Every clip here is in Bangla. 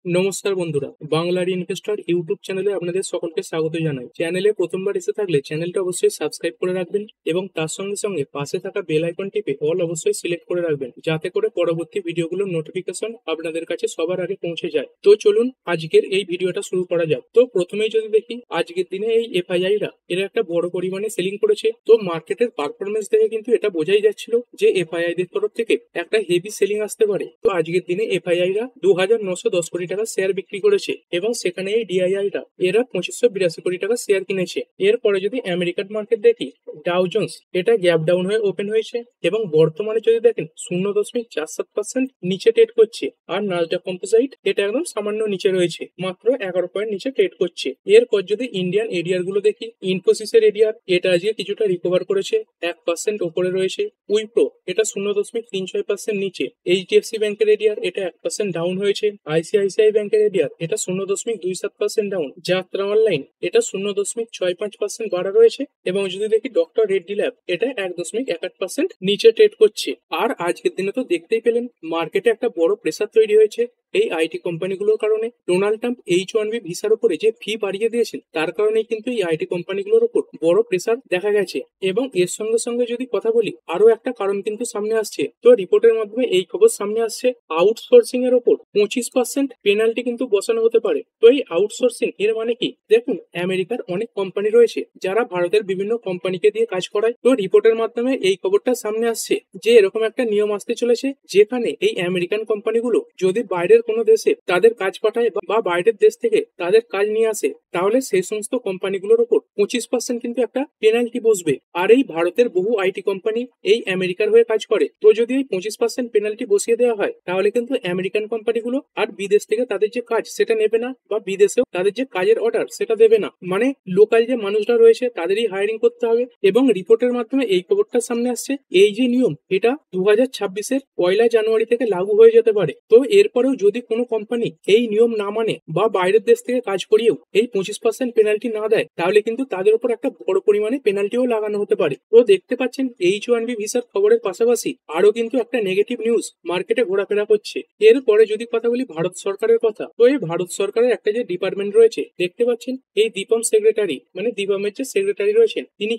নমস্কার বন্ধুরা, বাংলার ইনভেস্টর ইউটিউব চ্যানেলে আপনাদের সকলকে স্বাগত জানাই। চ্যানেলে প্রথমবার এসে থাকলে চ্যানেলটা অবশ্যই সাবস্ক্রাইব করে রাখবেন এবং তার সঙ্গে সঙ্গে পাশে থাকা বেল আইকন টিপে অল অবশ্যই সিলেক্ট করে রাখবেন, যাতে করে পরবর্তী ভিডিওগুলোর নোটিফিকেশন আপনাদের কাছে সবার আগে পৌঁছে যায়। তো চলুন আজকের এই ভিডিওটা শুরু করা যাক। তো প্রথমেই যদি দেখি, আজকের দিনে এই এফআইআইরা এরা একটা বড় পরিমাণে সেলিং করেছে। তো মার্কেটের পারফরমেন্স দেখে কিন্তু এটা বোঝাই যাচ্ছিল যে এফআইআই দের তরফ থেকে একটা হেভি সেলিং আসতে পারে। তো আজকের দিনে এফআইআইরা 2,910 কোটি টাকা শেয়ার বিক্রি করেছে এবং সেখানে এই ডিআইআইরা এরা 2582 কোটি টাকা শেয়ার কিনেছে। এরপরে যদি আমেরিকান মার্কেট দেখি, ডাও জোন্স এটা গ্যাপ ডাউন হয়ে ওপেন হয়েছে এবং বর্তমানে যদি দেখেন 0.47% নিচে ট্রেড করছে। আর নাসডাক কম্পোজাইট এটা একদম সামান্য নিচে রয়েছে, মাত্র 11 পয়েন্ট নিচে ট্রেড করছে। এরপর যদি ইন্ডিয়ান এডিআর গুলো দেখি, ইনফোসিসের এডিআর এটা আজকে কিছুটা রিকভার করেছে, 1% ওপরে রয়েছে। উইপ্রো এটা 0.36% নিচে। এইচডিএফসি ব্যাংকের এডিআর এটা 1% ডাউন হয়েছে। আইসিআইসিআই ব্যাংকের এডিআর এটা 0.27% ডাউন। যাত্রা অনলাইন এটা 0.65% বাড়া রয়েছে এবং যদি দেখি ডক্টর রেড্ডি ল্যাব এটা 1.18% নিচে ট্রেড করছে। আর আজকের দিনে তো দেখতেই পেলেন মার্কেটে একটা বড় প্রেসার তৈরি হয়েছে এই আইটি কোম্পানিগুলোর কারণে। ডোনাল্ড ট্রাম্প H-1B ভিসার উপরে যে ফি বাড়িয়ে দিয়েছেন, তার কারণেই কিন্তু এই আইটি কোম্পানিগুলোর উপর বড় প্রেসার দেখা গেছে। এবং এর সঙ্গে সঙ্গে যদি কথা বলি, আরো একটা কারণ কিন্তু সামনে আসছে। তো রিপোর্টের মাধ্যমে এই খবর সামনে আসছে, আউটসোর্সিং এর উপর 25% পেনাল্টি কিন্তু বসানো হতে পারে। তো এই আউটসোর্সিং এর মানে কি? দেখুন, আমেরিকার অনেক কোম্পানি রয়েছে যারা ভারতের বিভিন্ন কোম্পানিকে দিয়ে কাজ করায়। তো রিপোর্টের মাধ্যমে এই খবরটা সামনে আসছে যে এরকম একটা নিয়ম আসতে চলেছে, যেখানে এই আমেরিকান কোম্পানিগুলো যদি বাইরের কোনো দেশে তাদের কাজ পাঠায় বা বাইরের দেশ থেকে তাদের কাজ নিয়ে আসে, তাহলে সেই সমস্ত কোম্পানিগুলোর উপর 25% কিন্তু একটা পেনাল্টি বসবে। আর এই ভারতের বহু আইটি কোম্পানি এই আমেরিকার হয়ে কাজ করে। তো যদি এই 25% পেনাল্টি বসিয়ে দেওয়া হয়, তাহলে কিন্তু আমেরিকান কোম্পানিগুলো আর বিদেশ থেকে তাদের যে কাজ সেটা নেবে না, বা বিদেশেও তাদের যে কাজের অর্ডার সেটা দেবে না। মানে লোকাল যে মানুষরা রয়েছে তাদেরই হায়ারিং করতে হবে। এবং রিপোর্টের মাধ্যমে এই খবরটা সামনে আসছে, এই যে নিয়ম এটা 2026-এর 1 জানুয়ারি থেকে লাগু হয়ে যেতে পারে। তো এরপরেও যদি কোনো কোম্পানি এই নিয়ম না মানে বা বাইরের দেশ থেকে কাজ করিয়েও এই 25% পেনাল্টি না দেয়, তাহলে কিন্তু তাদের উপর একটা বড় পরিমাণে পেনাল্টিও লাগানো হতে পারে। তো দেখতে পাচ্ছেন H-1B ভিসার খবরের পাশাপাশি আরো কিন্তু একটা নেগেটিভ নিউজ মার্কেটে ঘোরাফেরা করছে। এরপরে যদি কথা বলি ভারত সরকারের কথা, তো এই ভারত সরকারের একটা যে ডিপার্টমেন্ট রয়েছে, দেখতে পাচ্ছেন এই দীপম সেক্রেটারি, মানে দীপমের যে সেক্রেটারি রয়েছেন, তিনি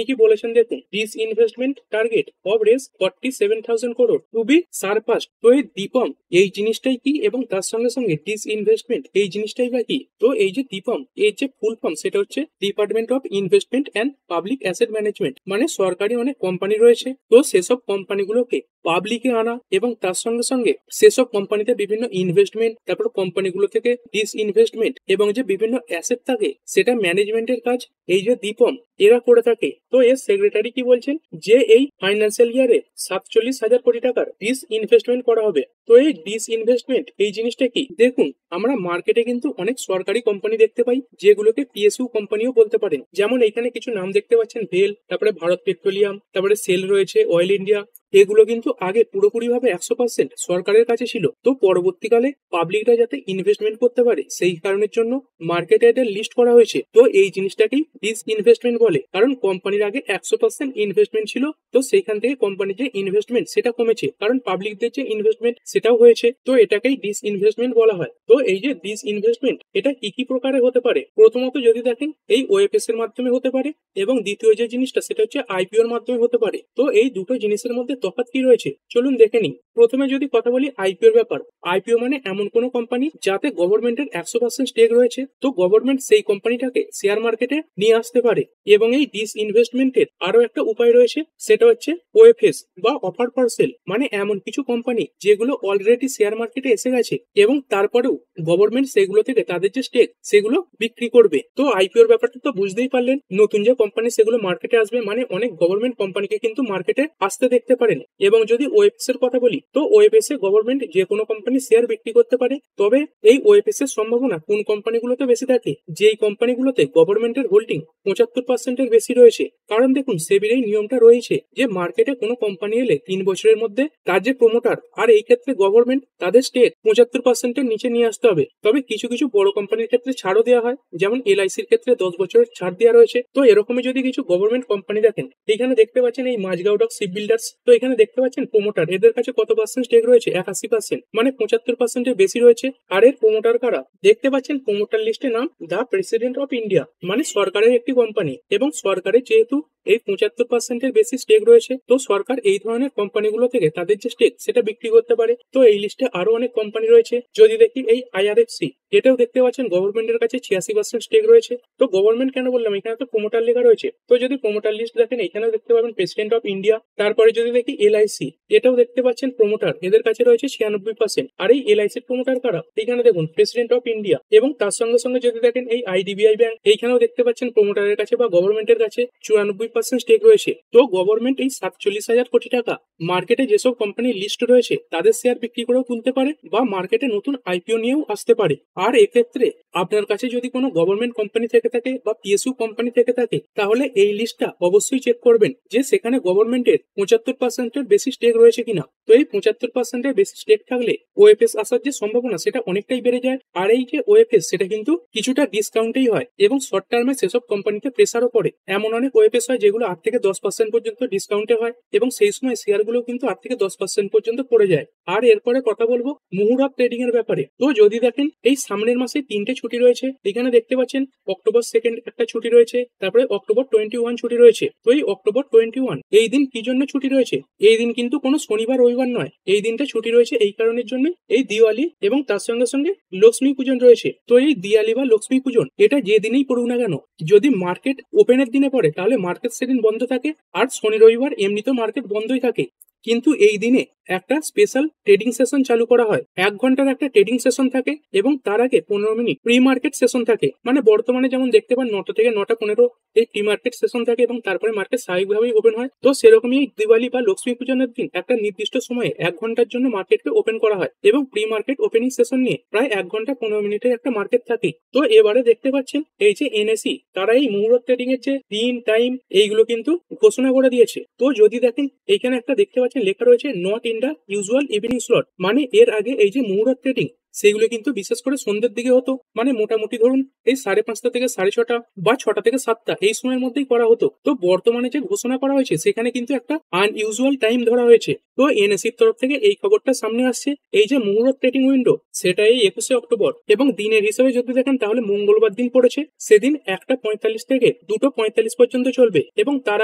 কি বলেছেন দেখুন, this investment target of Rs 47,000 crore to be surpassed. তো এই দীপম এই জিনিসটাই কি এবং তার সঙ্গে সঙ্গে ডিস ইনভেস্টমেন্ট এই জিনিসটাই বা কি? তো এই যে দীপম এর যে ফুল ফর্ম সেটা হচ্ছে department of investment and public asset management. মানে সরকারি অনেক কোম্পানি রয়েছে, তো সেসব কোম্পানিগুলোকে পাবলিকে আনা এবং তার সঙ্গে সঙ্গে সেসব কোম্পানিতে বিভিন্ন ইনভেস্টমেন্ট, তারপর কোম্পানিগুলো থেকে ডিস ইনভেস্টমেন্ট এবং যে বিভিন্ন অ্যাসেট থাকে সেটা ম্যানেজমেন্টের কাজ এই যে দীপম এরা করে থাকে। তো এর সেক্রেটারি কি বলছেন যে এই ফাইন্যান্সিয়াল ইয়ারে 47,000 কোটি টাকার ডিস ইনভেস্টমেন্ট করা হবে। তো এই ডিস ইনভেস্টমেন্ট এই জিনিসটা কি? দেখুন, আমরা মার্কেটে কিন্তু অনেক সরকারি কোম্পানি দেখতে পাই, যেগুলোকে পিএসইউ কোম্পানিও বলতে পারেন। যেমন এখানে কিছু নাম দেখতে পাচ্ছেন, ভেল, তারপরে ভারত পেট্রোলিয়াম, তারপরে সেল রয়েছে, অয়েল ইন্ডিয়া। এগুলো কিন্তু আগে পুরোপুরিভাবে 100% সরকারের কাছে ছিল। তো পরবর্তীকালে পাবলিকরা যাতে ইনভেস্টমেন্ট করতে পারে সেই কারণের জন্য মার্কেটে এটা লিস্ট করা হয়েছে। তো এই জিনিসটাকেই ডিস ইনভেস্টমেন্ট বলে, কারণ কোম্পানির আগে 100% ইনভেস্টমেন্ট ছিল, তো সেইখান থেকে কোম্পানির যে ইনভেস্টমেন্ট সেটা কমেছে, কারণ পাবলিকদের যে ইনভেস্টমেন্ট সেটাও হয়েছে। তো এটাকেই ডিস ইনভেস্টমেন্ট বলা হয়। তো এই যে ডিস ইনভেস্টমেন্ট এটা কি কি প্রকারে হতে পারে? প্রথমত যদি দেখেন, এই ওএফএস এর মাধ্যমে হতে পারে, এবং দ্বিতীয় যে জিনিসটা সেটা হচ্ছে আইপিও এর মাধ্যমে হতে পারে। তো এই দুটো জিনিসের মধ্যে তফাৎ কি রয়েছে চলুন দেখে নিই। প্রথমে যদি কথা বলি আইপিও এর ব্যাপার, আইপিও মানে এমন কোন কোম্পানি যাতে গভর্নমেন্টের 100% স্টেক রয়েছে, তো গভর্নমেন্ট সেই কোম্পানিটাকে শেয়ার মার্কেটে নিয়ে আসতে পারে। এবং এই ডিস ইনভেস্টমেন্টের আরো একটা উপায় রয়েছে, সেটা হচ্ছে ওএফএস বা অফার ফর সেল। মানে এমন কিছু কোম্পানি যেগুলো অলরেডি শেয়ার মার্কেটে এসে গেছে এবং তারপরেও গভর্নমেন্ট সেগুলো থেকে তাদের যে স্টেক সেগুলো বিক্রি করবে। তো আইপিও এর ব্যাপারটা তো বুঝতেই পারলেন, নতুন যে কোম্পানি সেগুলো মার্কেটে আসবে, মানে অনেক গভর্নমেন্ট কোম্পানিকে কিন্তু মার্কেটে আসতে দেখতে পারেন। এবং যদি ওএফএস এর কথা বলি, তো ওএফএস এ গভর্নমেন্ট যে কোনো কোম্পানি শেয়ার বিক্রি করতে পারে। তবে এই ওএফএস এর সম্ভাবনা কোন কোম্পানিগুলোতে বেশি থাকে? যেই কোম্পানিগুলোতে গভর্নমেন্টের হোল্ডিং 75% এর বেশি রয়েছে। কারণ দেখুন, সেবির এই নিয়মটা রয়েছে যে মার্কেটে কোনো কোম্পানি এলে 3 বছরের মধ্যে তার যে প্রমোটার, আর এই ক্ষেত্রে গভর্নমেন্ট, তাদের স্টেক 75% এর নিচে নিয়ে আসতে হবে। তবে কিছু কিছু বড় কোম্পানির ক্ষেত্রে ছাড়ও দেওয়া হয়, যেমন এলআইসির ক্ষেত্রে 10 বছরের ছাড় দেওয়া রয়েছে। তো এরকমই যদি কিছু গভর্নমেন্ট কোম্পানি দেখেন, এখানে দেখতে পাচ্ছেন এই মাঝগাঁও ডক শিপ বিল্ডার্স। তো এখানে দেখতে পাচ্ছেন প্রোমোটার এদের কাছে কত পার্সেন্ট স্টেক রয়েছে, 81%, মানে 75%-এর বেশি রয়েছে। আর এর প্রোমোটার কারা দেখতে পাচ্ছেন, প্রোমোটার লিস্টে নাম দ্য প্রেসিডেন্ট অফ ইন্ডিয়া, মানে সরকারের একটি কোম্পানি। এবং সরকারের যেহেতু এই 75%-এর বেশি স্টেক রয়েছে, তো সরকার এই ধরনের কোম্পানিগুলো থেকে তাদের যে স্টেক সেটা বিক্রি করতে পারে। তো এই লিস্টে আরো অনেক কোম্পানি রয়েছে। যদি দেখি এই IRFC, এটাও দেখতে পাচ্ছেন গভর্নমেন্টের কাছে 86% স্টেক রয়েছে। তো গভর্নমেন্ট কেন বললাম, এখানে তো প্রোমোটার লেখা রয়েছে। তো যদি প্রোমোটার লিস্ট দেখেন, এখানেও দেখতে পাবেন প্রেসিডেন্ট অফ ইন্ডিয়া। তারপরে যদি দেখি LIC, এটাও দেখতে পাচ্ছেন প্রোমোটার এদের কাছে রয়েছে 96%। আর এই LIC প্রোমোটার কারা, এখানে দেখুন প্রেসিডেন্ট অফ ইন্ডিয়া। এবং তার সঙ্গে সঙ্গে যদি দেখেন এই IDBI ব্যাংক, এইখানেও দেখতে পাচ্ছেন প্রোমোটারের কাছে বা গভর্নমেন্টের কাছে 94% স্টেক রয়েছে। তো গভর্নমেন্ট এই 47,000 কোটি টাকা মার্কেটে যেসব কোম্পানি লিস্ট রয়েছে তাদের শেয়ার বিক্রি করেও তুলতে পারে, বা মার্কেটে নতুন IPO নিয়েও আসতে পারে। আর এক্ষেত্রে আপনার কাছে যদি কোনো গভর্নমেন্ট কোম্পানি থেকে থাকে বা PSU কোম্পানি থেকে থাকে, তাহলে এই লিস্টটা অবশ্যই চেক করবেন যে সেখানে গভর্নমেন্টের 75%-এর বেশি স্টেক রয়েছে কিনা। তো এই 75%-এর বেশি স্টেক থাকলে OFS আসার যে সম্ভাবনা সেটা অনেকটাই বেড়ে যায়। আর এই যে OFS, সেটা কিন্তু কিছুটা ডিসকাউন্টেই হয় এবং শর্ট টার্মে সেসব কোম্পানিতে প্রেসারও পড়ে। এমন অনেক OFS হয় যেগুলো 8 থেকে 10% পর্যন্ত ডিসকাউন্টে হয়, এবং সেই সময় শেয়ারগুলো কিন্তু 8 থেকে 10% পর্যন্ত পড়ে যায়। আর এরপরে কথা বলবো মুহূর্ত ট্রেডিং এর ব্যাপারে। তো যদি দেখেন এই সামনের মাসে 3টে ছুটি রয়েছে। এখানে দেখতে পাচ্ছেন অক্টোবর 2 একটা ছুটি রয়েছে, তারপরে অক্টোবর 21 ছুটি রয়েছে। তো এই অক্টোবর 21 এই দিন কি জন্য ছুটি রয়েছে, এই দিন কিন্তু কোনো শনিবার রবিবার নয়। এই দিনটা ছুটি রয়েছে এই কারণের জন্য, এই দিওয়ালি এবং তার সঙ্গে সঙ্গে লক্ষ্মী পূজন রয়েছে। তো এই দিওয়ালি বা লক্ষ্মী পূজন এটা যে দিনেই পড়ুক না কেন, যদি মার্কেট ওপেনের দিনে পড়ে তাহলে মার্কেট সেদিন বন্ধ থাকে। আর শনি রবিবার এমনিতেও মার্কেট বন্ধই থাকে, কিন্তু এই দিনে একটা স্পেশাল ট্রেডিং সেশন চালু করা হয়। 1 ঘন্টার একটা ট্রেডিং সেশন থাকে এবং তার আগে 15 মিনিট প্রি মার্কেট সেশন থাকে। মানে বর্তমানে যেমন দেখতে পান 9টা থেকে 9:15 এই প্রি মার্কেট সেশন থাকে এবং তারপরে মার্কেট স্বাভাবিকভাবেই ওপেন হয়। তো সেরকমই এই দিওয়ালি বা লক্ষ্মী পূজনের দিন একটা নির্দিষ্ট সময়ে 1 ঘন্টার জন্য মার্কেটকে ওপেন করা হয় এবং প্রি মার্কেট ওপেনিং সেশন নিয়ে প্রায় 1 ঘন্টা 15 মিনিটের একটা মার্কেট থাকে। তো এবারে দেখতে পাচ্ছেন এই যে NSE, তারা এই মুহূর্ত ট্রেডিং এর যে দিন টাইম এইগুলো কিন্তু ঘোষণা করে দিয়েছে। তো যদি দেখেন এইখানে একটা দেখতে পাচ্ছেন লেখা রয়েছে not in the usual evening slot, মানে এর আগে এই যে মুহূর্ত ট্রেডিং সেগুলো কিন্তু বিশেষ করে সন্ধ্যের দিকে হতো। মানে মোটামুটি ধরুন এই 5:30 থেকে 6:30 বা 6টা থেকে 7টা এই সময়ের মধ্যেই করা হতো। তো বর্তমানে যে ঘোষণা করা হয়েছে সেখানে কিন্তু একটা আনইউজুয়াল টাইম ধরা হয়েছে। তো NSE তরফ থেকে এই খবরটা সামনে আসছে। এই যে মুহূর্ত ট্রেডিং উইন্ডো সেটা এই 21শে অক্টোবর, এবং দিনের হিসেবে যদি দেখেন তাহলে মঙ্গলবার দিন পড়েছে। সেদিন 1:45 থেকে 2:45 পর্যন্ত চলবে এবং তার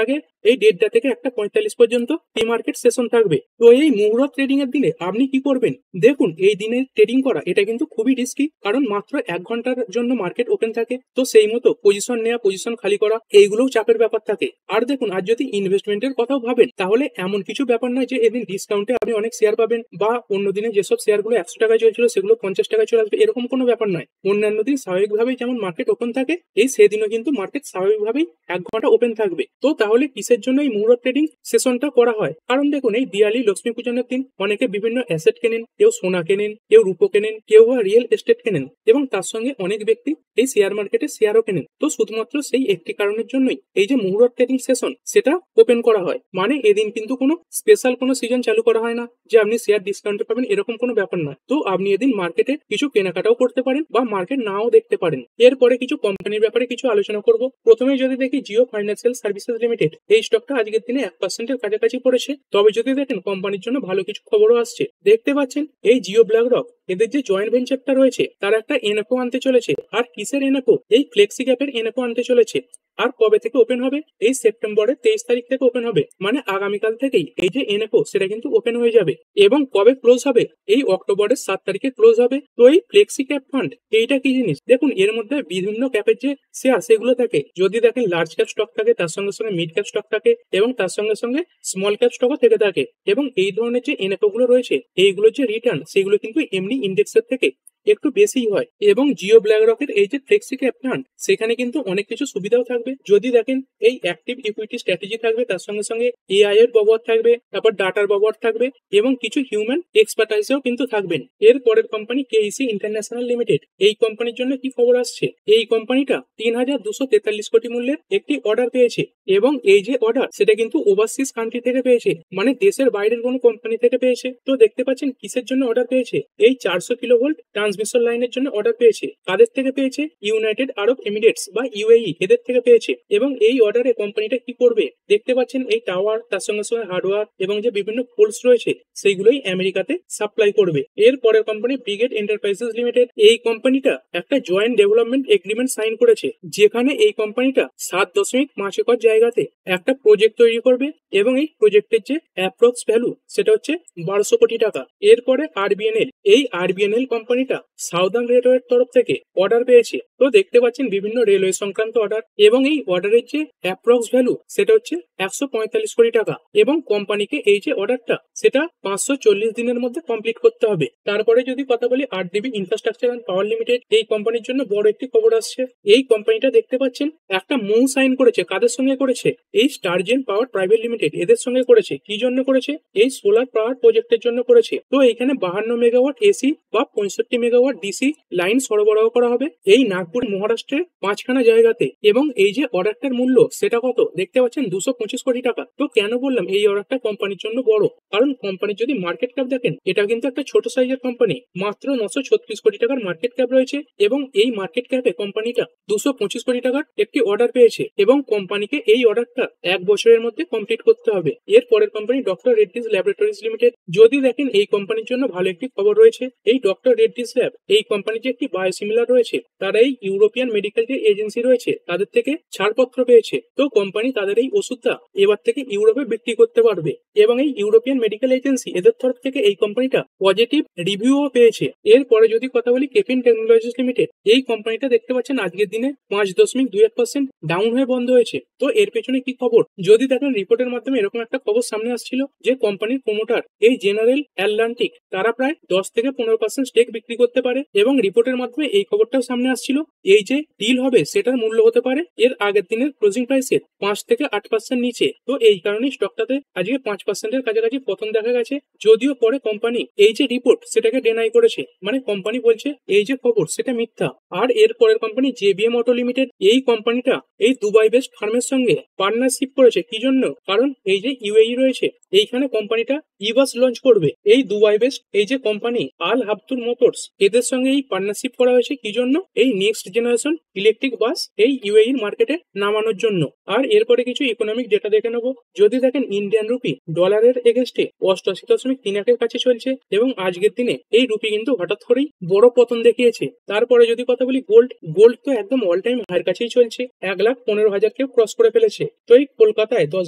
আগে এই 1:30 থেকে 1:45 পর্যন্ত প্রি মার্কেট সেশন থাকবে। তো এই মুহূর্ত ট্রেডিং এর দিনে আপনি কি করবেন, দেখুন এই দিনে ট্রেডিং করা এটা কিন্তু খুবই রিস্কি, কারণ মাত্র 1 ঘন্টার জন্য মার্কেট ওপেন থাকে। তো সেই মতো পজিশন নেওয়া, পজিশন খালি করা এইগুলোও চাপের ব্যাপার থাকে। আর দেখুন, আর যদি ইনভেস্টমেন্টের কথাও ভাবেন তাহলে এমন কিছু ব্যাপার নয় যে এদিন ডিসকাউন্টে আপনি অনেক শেয়ার পাবেন, বা অন্য দিনে যেসব শেয়ারগুলো 100 টাকায় চলছিল সেগুলো 50 টাকায় চলে আসবে, এরকম কোনো ব্যাপার নয়। অন্যান্য দিন স্বাভাবিকভাবেই যেমন মার্কেট ওপেন থাকে, এই সেদিনও কিন্তু মার্কেট স্বাভাবিকভাবেই 1 ঘন্টা ওপেন থাকবে। তো তাহলে কিসের জন্য এই মুহূর্ত ট্রেডিং সেশনটা করা হয়? কারণ দেখুন, এই দিওয়ালি লক্ষ্মী পূজনের দিন অনেকে বিভিন্ন অ্যাসেট কেনেন, কেউ সোনা কেনেন, কেউ রূপো কেনেন, কেউ বা রিয়েল এস্টেট কেনেন, এবং তার সঙ্গে অনেক ব্যক্তি এই শেয়ার মার্কেটে শেয়ারও কেনেন। তো শুধুমাত্র সেই একটি কারণের জন্যই এই যে মুহূর্ত ট্রেডিং সেশন সেটা ওপেন করা হয়। মানে এদিন কিন্তু কোনো স্পেশাল কোনো সিজন চালু করা হয় না যে আপনি শেয়ার ডিসকাউন্টে পাবেন, এরকম কোনো ব্যাপার নয়। তো আপনি এদিন মার্কেটে কিছু কেনাকাটাও করতে পারেন বা মার্কেট নাও দেখতে পারেন। এরপরে কিছু কোম্পানির ব্যাপারে কিছু আলোচনা করব। প্রথমে যদি দেখি জিও ফাইন্যান্সিয়াল সার্ভিসেস লিমিটেড, এই স্টকটা আজকের দিনে 1%-এর কাছাকাছি পড়েছে। তবে যদি দেখেন কোম্পানির জন্য ভালো কিছু খবরও আসছে। দেখতে পাচ্ছেন এই জিও ব্ল্যাকরক এদের যে জয়েন্ট ভেঞ্চারটা রয়েছে তার একটা NFO আনতে চলেছে। আর কিসের NFO? এই ফ্লেক্সি ক্যাপের NFO আনতে চলেছে। আর কবে থেকে ওপেন হবে? এই সেপ্টেম্বরের 23 তারিখ থেকে ওপেন হবে, মানে আগামীকাল থেকেই এই যে NFO সেটা কিন্তু ওপেন হয়ে যাবে। এবং কবে ক্লোজ হবে? এই অক্টোবরের 7 তারিখে ক্লোজ হবে। তো এই ফ্লেক্সি ক্যাপ ফান্ড এইটা কি জিনিস? দেখুন, এর মধ্যে বিভিন্ন ক্যাপের যে শেয়ার সেগুলো থাকে। যদি দেখেন লার্জ ক্যাপ স্টক থাকে, তার সঙ্গে সঙ্গে মিড ক্যাপ স্টক থাকে, এবং তার সঙ্গে সঙ্গে স্মল ক্যাপ স্টকও থেকে থাকে। এবং এই ধরনের যে NFO গুলো রয়েছে এইগুলোর যে রিটার্ন সেগুলো কিন্তু এমনি ইন্ডেক্সের থেকে একটু বেশি হয়। এবং জিও ব্ল্যাকরকের এই যে ফ্লেক্সি ক্যাপ ফান্ড সেখানে কিন্তু অনেক কিছু সুবিধাও থাকবে। যদি দেখেন এই অ্যাক্টিভ ইকুইটি স্ট্র্যাটেজি থাকবে, তার সঙ্গে সঙ্গে AI এর ব্যবহার থাকবে, তারপর ডাটার ব্যবহার থাকবে, এবং কিছু হিউম্যান এক্সপার্টাইজও কিন্তু থাকবেন। এর পরের কোম্পানি KEC ইন্টারন্যাশনাল লিমিটেড। এই কোম্পানির জন্য কি খবর আসছে? এই কোম্পানিটা 3,243 কোটি মূল্যের একটি অর্ডার পেয়েছে, এবং এই যে অর্ডার সেটা কিন্তু ওভারসিজ কান্ট্রি থেকে পেয়েছে, মানে দেশের বাইরের কোনো কোম্পানি থেকে পেয়েছে। তো দেখতে পাচ্ছেন কিসের জন্য অর্ডার পেয়েছে? এই 400 কিলোভোল্ট ট্রান্সফার ট্রান্সমিশন লাইনের জন্য অর্ডার পেয়েছে। কাদের থেকে পেয়েছে? ইউনাইটেড আরব এমিরেটস বা ইউএই, এদের থেকে পেয়েছে। এবং এই অর্ডারে কোম্পানিটা কি করবে? দেখতে পাচ্ছেন এই টাওয়ার, তার সঙ্গে সঙ্গে হার্ডওয়্যার এবং যে বিভিন্ন পোলস রয়েছে সেইগুলোই আমেরিকাতে সাপ্লাই করবে। এর পরের কোম্পানি ব্রিগেড এন্টারপ্রাইজেস লিমিটেড। এই কোম্পানিটা একটা জয়েন্ট ডেভেলপমেন্ট এগ্রিমেন্ট সাইন করেছে, যেখানে এই কোম্পানিটা 7.5 একর জায়গাতে একটা প্রজেক্ট তৈরি করবে এবং এই প্রজেক্টের যে অ্যাপ্রক্স ভ্যালু সেটা হচ্ছে 1200 কোটি টাকা। এরপরে আরবিএনএল, এই আরবিএনএল কোম্পানিটা সাউদার্ন রেলওয়ের তরফ থেকে অর্ডার পেয়েছে। তো দেখতে পাচ্ছেন বিভিন্ন রেলওয়ে সংক্রান্ত অর্ডার, এবং এই অর্ডারের যে অ্যাপ্রক্স ভ্যালু সেটা হচ্ছে 145 কোটি টাকা, এবং কোম্পানিকে এই যে অর্ডারটা সেটা 540 দিনের মধ্যে কমপ্লিট করতে হবে। তারপরে যদি কথা বলি RDB infrastructure and power limited, এই কোম্পানির জন্য বড় একটি খবর আসছে। এই কোম্পানিটা দেখতে পাচ্ছেন একটা মৌ সাইন করেছে। কাদের সঙ্গে করেছে? এই স্টারজেন পাওয়ার প্রাইভেট লিমিটেড, এদের সঙ্গে করেছে। কি জন্য করেছে? এই সোলার পাওয়ার প্রজেক্টের জন্য করেছে। তো এখানে 52 মেগাওয়াট এসি বা 65 মেগাওয়াট ডিসি লাইন সরবরাহ করা হবে এই নাগপুর মহারাষ্ট্রের 5খানা জায়গাতে। এবং এই যে অর্ডারটার মূল্য সেটা কত? দেখতে পাচ্ছেন 225 কোটি টাকা। তো কেন বললাম এই অর্ডারটা কোম্পানির জন্য বড়? কারণ কোম্পানির যদি মার্কেট ক্যাপ দেখেন, এটা কিন্তু একটা ছোট সাইজের কোম্পানি, মাত্র 936 কোটি টাকার মার্কেট ক্যাপ রয়েছে। এবং এই মার্কেট ক্যাপে কোম্পানিটা 225 কোটি টাকার একটি অর্ডার পেয়েছে, এবং কোম্পানিকে এই অর্ডারটা 1 বছরের মধ্যে কমপ্লিট করতে হবে। এর পরের company doctor Reddy's laboratories limited. যদি দেখেন এই কোম্পানির জন্য ভালো একটি খবর রয়েছে। এই ডক্টর রেড্ডিজ ল্যাব, এই কোম্পানির যে একটি বায়োসিমিলার রয়েছে, তারা এই ইউরোপিয়ান মেডিকেল যে এজেন্সি রয়েছে তাদের থেকে ছাড়পত্র পেয়েছে। তো কোম্পানি তাদের এই ওষুধটা এবার থেকে ইউরোপে বিক্রি করতে পারবে, এবং এই ইউরোপিয়ান মেডিকেল এজেন্সি এদের তরফ থেকে এই কোম্পানিটা পজিটিভ রিভিউও পেয়েছে। এরপরে যদি কথা বলি কেপিন টেকনোলজিস লিমিটেড, এই কোম্পানিটা দেখতে পাচ্ছেন আজকের দিনে 5.21% ডাউন হয়ে বন্ধ হয়েছে। তো এর পেছনে কি খবর? যদি দেখেন রিপোর্টের মাধ্যমে এরকম একটা খবর সামনে আসছিল যে কোম্পানির প্রমোটার এই জেনারেল অ্যাটলান্টিক, তারা প্রায় 10 থেকে 15% স্টেক বিক্রি করতে পারে, এবং রিপোর্টের মাধ্যমে এই খবরটাও সামনে আসছিল এই যে ডিল হবে সেটার মূল্য হতে পারে এর আগের দিনের ক্লোজিং প্রাইসের 5 থেকে 8% নিচে। তো এই কারণেই স্টকটাতে আজকে 5%-এর কাছাকাছি পতন দেখা গেছে। যদিও পরে কোম্পানি এই যে রিপোর্ট সেটাকে ডেনাই করেছে, মানে কোম্পানি বলছে এই যে খবর সেটা মিথ্যা। আর এর পরের কোম্পানি জেবিএম অটো লিমিটেড, এই কোম্পানিটা এই দুবাই বেসড ফার্মের সঙ্গে পার্টনারশিপ করেছে। কি জন্য? কারণ এই যে ইউএই রয়েছে এইখানে কোম্পানিটা ইবাস লঞ্চ করবে। এই দুবাই বেসড এই যে কোম্পানি আল হাবতুর মোটরস, এদের সঙ্গে এই পার্টনারশিপ করা হয়েছে। কি জন্য? এই নেক্সট জেনারেশন ইলেকট্রিক বাস এই ইউএই এর মার্কেটে নামানোর জন্য। আর এরপরে কিছু ইকোনমিক ডেটা দেখে নেবো। যদি দেখেন ইন্ডিয়ান রুপি ডলারের এগেনস্টে 88.31 কাছে চলছে, এবং আজকের দিনে এই রুপি কিন্তু হঠাৎ করেই বড় পতন দেখিয়েছে। তারপরে যদি কথা বলি গোল্ড, গোল্ড তো একদম অল টাইম হাইয়ের কাছেই চলছে, 1,15,000 কেও ক্রস করে ফেলেছে। তো এই কলকাতায় 10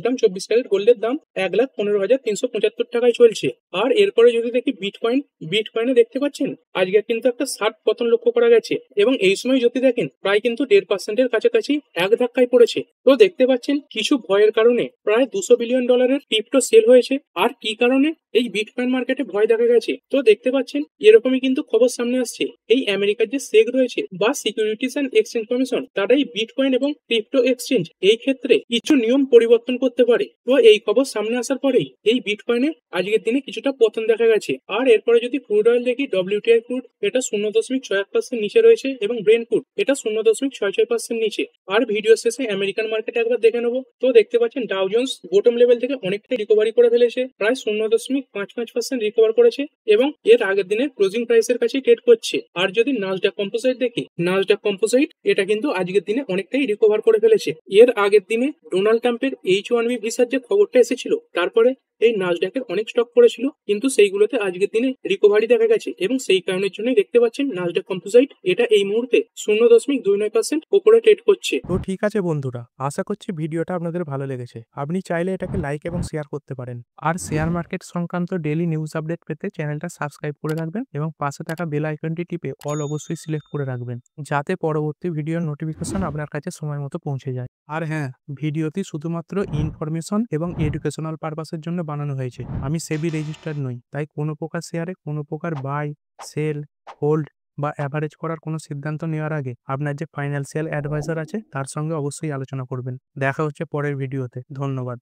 গ্রাম 24 ক্যারেট গোল্ডের দাম 1,15,375 টাকায় চলছে। আর এরপরে যদি দেখি বিটকয়েন, বিটকয়েনে দেখতে পাচ্ছেন আজকে কিন্তু একটা 60 পতন লক্ষ্য করা গেছে, এবং এই সময় যদি দেখেন প্রায় কিন্তু 1.5%-এর কাছাকাছি এক ধাক্কায় পড়েছে। তো দেখতে পাচ্ছেন কিছু ভয়ের কারণে প্রায় $200 বিলিয়ন ক্রিপ্টো সেল হয়েছে। আর কি কারণে? এই বিটকয়েন মার্কেটে ভয় দেখা গেছে। তো দেখতে পাচ্ছেন এরকমই কিন্তু খবর সামনে আসছে। এই আমেরিকার যে সেগ রয়েছে বা সিকিউরিটিজ অ্যান্ড এক্সচেঞ্জ কমিশন, তারা এই বিটকয়েন এবং ক্রিপ্টো এক্সচেঞ্জ এই ক্ষেত্রে কিছু নিয়ম পরিবর্তন করতে পারে। তো এই খবর সামনে আসার পরেই এই বিটকয়েনে আজকের দিনে কিছুটা পতন দেখা গেছে। আর এরপরে যদি ক্রুড অয়েল দেখি, ডব্লিউটিআই ক্রুড এটা 0.61% নিচে রয়েছে, এবং ব্রেন্ট ক্রুড এটা 0.66% নিচে। আর ভিডিও শেষে আমেরিকান মার্কেট একবার দেখে নেবো। তো দেখতে পাচ্ছেন ডাউ জোন্স বটম লেভেল থেকে অনেকটাই রিকভারি করে ফেলেছে, প্রায় 0.55% রিকভার করেছে, এবং এর আগের দিনে ক্লোজিং প্রাইসের কাছে ট্রেড করছে। আর যদি নাসডাক কম্পোজিট দেখি, নাসডাক কম্পোজিট এটা কিন্তু আজকের দিনে অনেকটাই রিকভার করে ফেলেছে। এর আগের দিনে ডোনাল্ড ট্রাম্পের H-1B ভিসার যে খবরটা এসেছিল, তারপরে এই নাসডাকের অনেক স্টক পড়েছিল, কিন্তু সেইগুলোতে আজকের দিনে রিকভারি দেখা গেছে, এবং সেই কারণের জন্যই দেখতে পাচ্ছেন নাসডাক কম্পোজিট এটা এই মুহূর্তে 0.29% উপরে ট্রেড করছে। তো ঠিক আছে বন্ধুরা, আশা করছি ভিডিওটা আপনাদের ভালো লেগেছে। আপনি চাইলে এটাকে লাইক এবং শেয়ার করতে পারেন। আর শেয়ার মার্কেট সংক্রান্ত ডেইলি নিউজ আপডেট পেতে চ্যানেলটা সাবস্ক্রাইব করে রাখবেন, এবং পাশে থাকা বেল আইকনটি টিপে অল অবশ্যই সিলেক্ট করে রাখবেন, যাতে পরবর্তী ভিডিওর নোটিফিকেশন আপনার কাছে সময় মতো পৌঁছে যায়। আর হ্যাঁ, ভিডিওটি শুধুমাত্র ইনফরমেশন এবং এডুকেশনাল পারপাসের জন্য বানানো হয়েছে। আমি সেবি রেজিস্টার্ড নই, তাই কোনো প্রকার শেয়ারে কোনো প্রকার বাই, সেল, হোল্ড বা অ্যাভারেজ করার কোনো সিদ্ধান্ত নেওয়ার আগে আপনার যে ফাইন্যান্সিয়াল অ্যাডভাইজার আছে তার সঙ্গে অবশ্যই আলোচনা করবেন। দেখা হচ্ছে পরের ভিডিওতে। ধন্যবাদ।